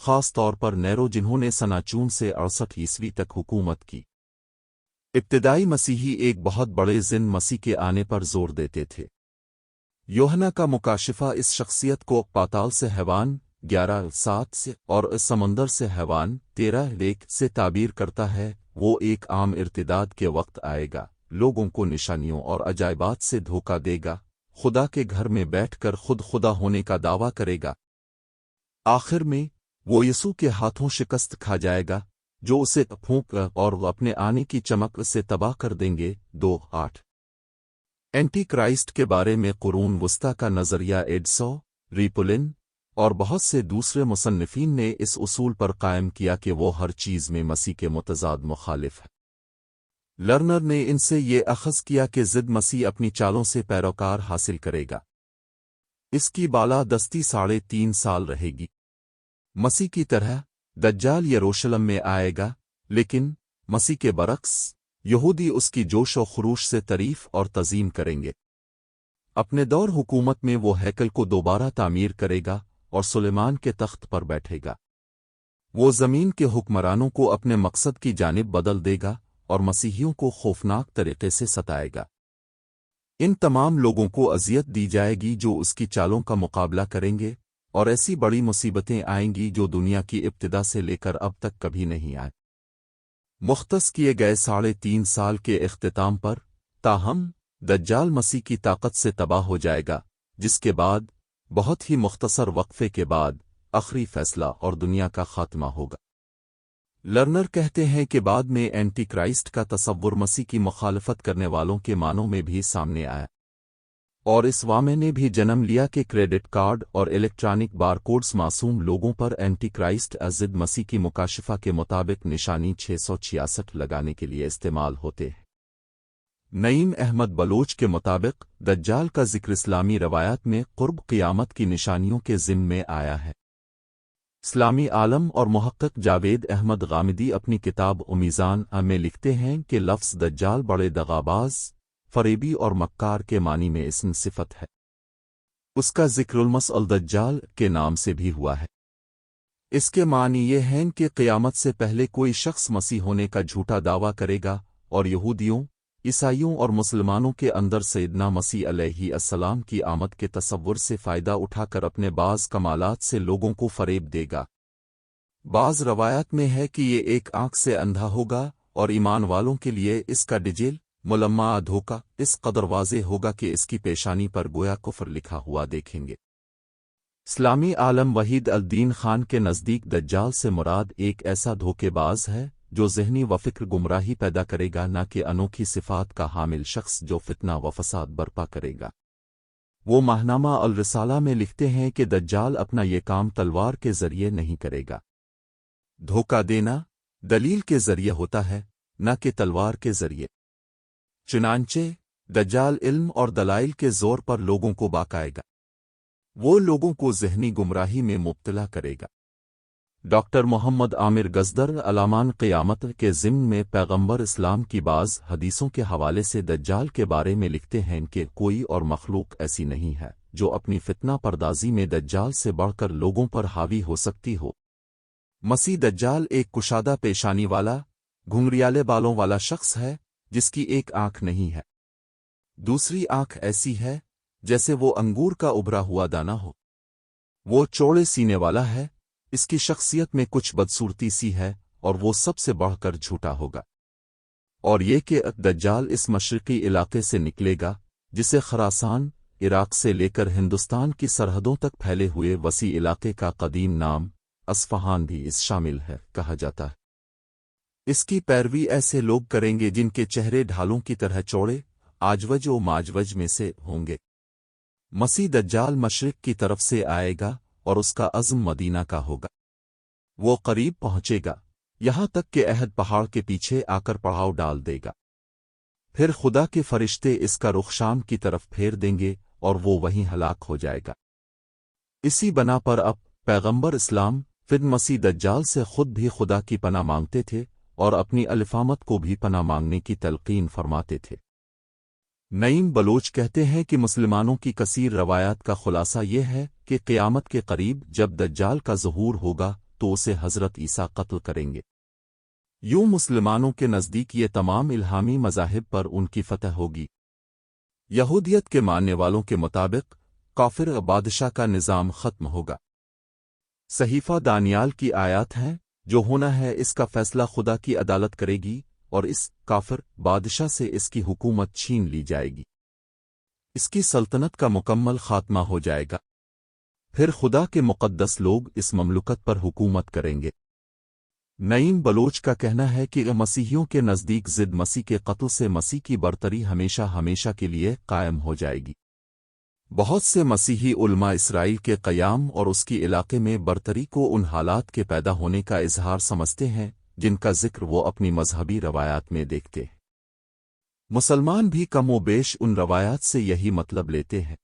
خاص طور پر نیرو جنہوں نے سنہ 64 تک حکومت کی۔ ابتدائی مسیحی ایک بہت بڑے زن مسیح کے آنے پر زور دیتے تھے۔ یوحنا کا مکاشفہ اس شخصیت کو پاتال سے حیوان 11:7 سے اور اس سمندر سے حیوان 13:1 سے تعبیر کرتا ہے۔ وہ ایک عام ارتداد کے وقت آئے گا، لوگوں کو نشانیوں اور عجائبات سے دھوکہ دے گا، خدا کے گھر میں بیٹھ کر خود خدا ہونے کا دعویٰ کرے گا۔ آخر میں وہ یسوع کے ہاتھوں شکست کھا جائے گا، جو اسے پھونک اور وہ اپنے آنے کی چمک سے تباہ کر دیں گے۔ 2:8 اینٹی کرائسٹ کے بارے میں قرون وسطی کا نظریہ ایڈسو، ریپولن اور بہت سے دوسرے مصنفین نے اس اصول پر قائم کیا کہ وہ ہر چیز میں مسیح کے متضاد مخالف ہے۔ لرنر نے ان سے یہ اخذ کیا کہ ضد مسیح اپنی چالوں سے پیروکار حاصل کرے گا۔ اس کی بالا دستی 3.5 سال رہے گی۔ مسیح کی طرح دجال یروشلم میں آئے گا، لیکن مسیح کے برعکس یہودی اس کی جوش و خروش سے تعریف اور تعظیم کریں گے۔ اپنے دور حکومت میں وہ ہیکل کو دوبارہ تعمیر کرے گا اور سلیمان کے تخت پر بیٹھے گا۔ وہ زمین کے حکمرانوں کو اپنے مقصد کی جانب بدل دے گا اور مسیحیوں کو خوفناک طریقے سے ستائے گا۔ ان تمام لوگوں کو اذیت دی جائے گی جو اس کی چالوں کا مقابلہ کریں گے، اور ایسی بڑی مصیبتیں آئیں گی جو دنیا کی ابتدا سے لے کر اب تک کبھی نہیں آئے۔ مختص کیے گئے 3.5 سال کے اختتام پر، تاہم دجال مسیح کی طاقت سے تباہ ہو جائے گا، جس کے بعد بہت ہی مختصر وقفے کے بعد آخری فیصلہ اور دنیا کا خاتمہ ہوگا۔ لرنر کہتے ہیں کہ بعد میں اینٹی کرائسٹ کا تصور مسیح کی مخالفت کرنے والوں کے معنوں میں بھی سامنے آیا، اور اس واقعے نے بھی جنم لیا کہ کریڈٹ کارڈ اور الیکٹرانک بارکوڈز معصوم لوگوں پر اینٹی کرائسٹ ضد مسیح کی مکاشفہ کے مطابق نشانی 666 لگانے کے لیے استعمال ہوتے ہیں۔ نعیم احمد بلوچ کے مطابق دجال کا ذکر اسلامی روایات میں قرب قیامت کی نشانیوں کے ضمن میں آیا ہے۔ اسلامی عالم اور محقق جاوید احمد غامدی اپنی کتاب امیزان میں لکھتے ہیں کہ لفظ دجال بڑے دغاباز، فریبی اور مکار کے معنی میں اسم صفت ہے۔ اس کا ذکر المسیح الدجال کے نام سے بھی ہوا ہے۔ اس کے معنی یہ ہیں کہ قیامت سے پہلے کوئی شخص مسیح ہونے کا جھوٹا دعویٰ کرے گا اور یہودیوں، عیسائیوں اور مسلمانوں کے اندر سیدنا مسیح علیہ السلام کی آمد کے تصور سے فائدہ اٹھا کر اپنے بعض کمالات سے لوگوں کو فریب دے گا۔ بعض روایات میں ہے کہ یہ ایک آنکھ سے اندھا ہوگا اور ایمان والوں کے لیے اس کا ڈجیل ملمع دھوکہ اس قدر واضح ہوگا کہ اس کی پیشانی پر گویا کفر لکھا ہوا دیکھیں گے۔ اسلامی عالم وحید الدین خان کے نزدیک دجال سے مراد ایک ایسا دھوکے باز ہے جو ذہنی و فکر گمراہی پیدا کرے گا، نہ کہ انوکھی صفات کا حامل شخص جو فتنہ و فساد برپا کرے گا۔ وہ ماہنامہ الرسالہ میں لکھتے ہیں کہ دجال اپنا یہ کام تلوار کے ذریعے نہیں کرے گا۔ دھوکہ دینا دلیل کے ذریعے ہوتا ہے، نہ کہ تلوار کے ذریعے۔ چنانچہ دجال علم اور دلائل کے زور پر لوگوں کو بہکائے گا۔ وہ لوگوں کو ذہنی گمراہی میں مبتلا کرے گا۔ ڈاکٹر محمد عامر گزدر علامان قیامت کے ضمن میں پیغمبر اسلام کی بعض حدیثوں کے حوالے سے دجال کے بارے میں لکھتے ہیں کہ کوئی اور مخلوق ایسی نہیں ہے جو اپنی فتنہ پردازی میں دجال سے بڑھ کر لوگوں پر حاوی ہو سکتی ہو۔ مسیح دجال ایک کشادہ پیشانی والا، گھنگریالے بالوں والا شخص ہے جس کی ایک آنکھ نہیں ہے۔ دوسری آنکھ ایسی ہے جیسے وہ انگور کا ابھرا ہوا دانہ ہو۔ وہ چوڑے سینے والا ہے، اس کی شخصیت میں کچھ بدصورتی سی ہے اور وہ سب سے بڑھ کر جھوٹا ہوگا۔ اور یہ کہ دجال اس مشرقی علاقے سے نکلے گا جسے خراسان، عراق سے لے کر ہندوستان کی سرحدوں تک پھیلے ہوئے وسیع علاقے کا قدیم نام اصفہان بھی اس شامل ہے کہا جاتا ہے۔ اس کی پیروی ایسے لوگ کریں گے جن کے چہرے ڈھالوں کی طرح چوڑے، آجوج و ماجوج میں سے ہوں گے۔ مسیح دجال مشرق کی طرف سے آئے گا اور اس کا عزم مدینہ کا ہوگا۔ وہ قریب پہنچے گا، یہاں تک کہ احد پہاڑ کے پیچھے آ کر پڑاؤ ڈال دے گا۔ پھر خدا کے فرشتے اس کا رخ شام کی طرف پھیر دیں گے اور وہ وہیں ہلاک ہو جائے گا۔ اسی بنا پر اب پیغمبر اسلام فد مسیح دجال سے خود بھی خدا کی پناہ مانگتے تھے اور اپنی الفامت کو بھی پناہ مانگنے کی تلقین فرماتے تھے۔ نعیم بلوچ کہتے ہیں کہ مسلمانوں کی کثیر روایات کا خلاصہ یہ ہے کہ قیامت کے قریب جب دجال کا ظہور ہوگا تو اسے حضرت عیسیٰ قتل کریں گے۔ یوں مسلمانوں کے نزدیک یہ تمام الہامی مذاہب پر ان کی فتح ہوگی۔ یہودیت کے ماننے والوں کے مطابق کافر بادشاہ کا نظام ختم ہوگا۔ صحیفہ دانیال کی آیات ہیں، جو ہونا ہے اس کا فیصلہ خدا کی عدالت کرے گی اور اس کافر بادشاہ سے اس کی حکومت چھین لی جائے گی۔ اس کی سلطنت کا مکمل خاتمہ ہو جائے گا۔ پھر خدا کے مقدس لوگ اس مملکت پر حکومت کریں گے۔ نعیم بلوچ کا کہنا ہے کہ مسیحیوں کے نزدیک ضد مسیح کے قتل سے مسیح کی برتری ہمیشہ ہمیشہ کے لیے قائم ہو جائے گی۔ بہت سے مسیحی علماء اسرائیل کے قیام اور اس کی علاقے میں برتری کو ان حالات کے پیدا ہونے کا اظہار سمجھتے ہیں جن کا ذکر وہ اپنی مذہبی روایات میں دیکھتے ہیں۔ مسلمان بھی کم و بیش ان روایات سے یہی مطلب لیتے ہیں۔